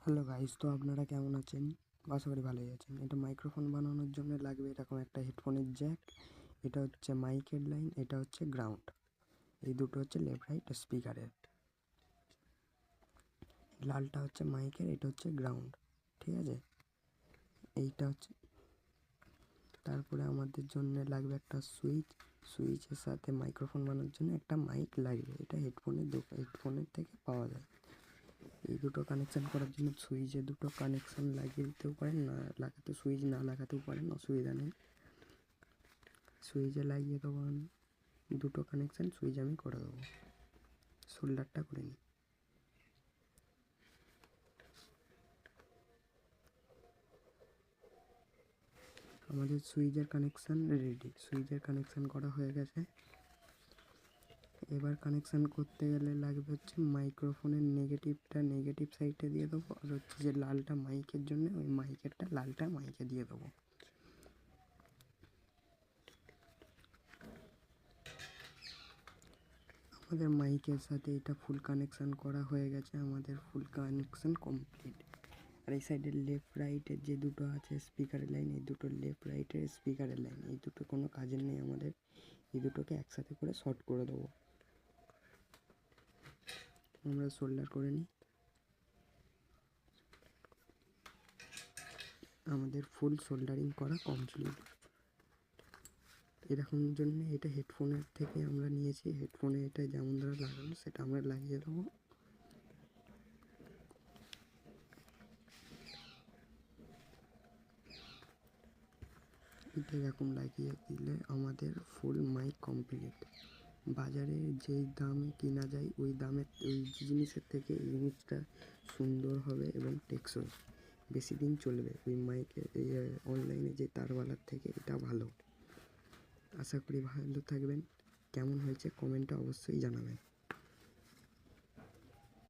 Hello guys, তো আপনারা কেমন আছেন? আশা করি ভালোই আছেন। এটা মাইক্রোফোন বানানোর জন্য লাগবে এরকম একটা হেডফোনের জ্যাক, এটা হচ্ছে মাইকের লাইন, এটা হচ্ছে গ্রাউন্ড। এই দুটো হচ্ছে লেফট রাইট স্পিকারের। লালটা হচ্ছে মাইকের, এটা হচ্ছে গ্রাউন্ড, ঠিক আছে? এইটা হচ্ছে, তারপরে আমাদের জন্য লাগবে একটা সুইচের সাথে মাইক্রোফোন বানানোর জন্য একটা মাইক লাগবে। এটা হেডফোনের থেকে পাওয়া যায়। এই দুটো কানেকশান করার জন্য সুইচে দুটো কানেকশান লাগিয়ে দিতেও পারেন, না লাগাতে সুইচ না লাগাতেও পারেন, অসুবিধা নেই। সুইচে লাগিয়ে দেবো আমি দুটো কানেকশান, সুইচ আমি করে দেবো। সোল্ডারটা করে নিই। আমাদের সুইচের কানেকশান রেডি, সুইচের কানেকশান করা হয়ে গেছে। এবার কানেকশান করতে গেলে লাগবে হচ্ছে মাইক্রোফোনের নেগেটিভ সাইডে দিয়ে দেবো, আর হচ্ছে যে লালটা মাইকের জন্য, ওই লালটা মাইকে দিয়ে দেবো। আমাদের মাইকের সাথে এটা ফুল কানেকশান করা হয়ে গেছে, আমাদের ফুল কানেকশান কমপ্লিট। আর এই সাইডের লেফট রাইটের যে দুটো আছে স্পিকারের লাইন, এই দুটো লেফট রাইটের স্পিকারের লাইন, এই দুটো কোনো কাজের নেই আমাদের। এই দুটোকে একসাথে করে শর্ট করে দেবো। আমরা সোল্ডার করে নিই। আমাদের ফুল সোল্ডারিং করা কমপ্লিট। এরকম জন্য এটা হেডফোনের থেকে আমরা নিয়েছি, হেডফোনে এটা যেমন ধরে লাগানো সেটা আমরা লাগিয়ে দেবো। এটা এরকম লাগিয়ে দিলে আমাদের ফুল মাইক কমপ্লিট। বাজারে যেই দামে কেনা যায় ওই দামের ওই জিনিসের থেকে এই জিনিসটা সুন্দর হবে এবং টেকসই, বেশি দিন চলবে। ওই মাইকের এই অনলাইনে যে তারওয়ালার থেকে এটা ভালো। আশা করি ভালো থাকবেন। কেমন হয়েছে কমেন্টে অবশ্যই জানাবেন।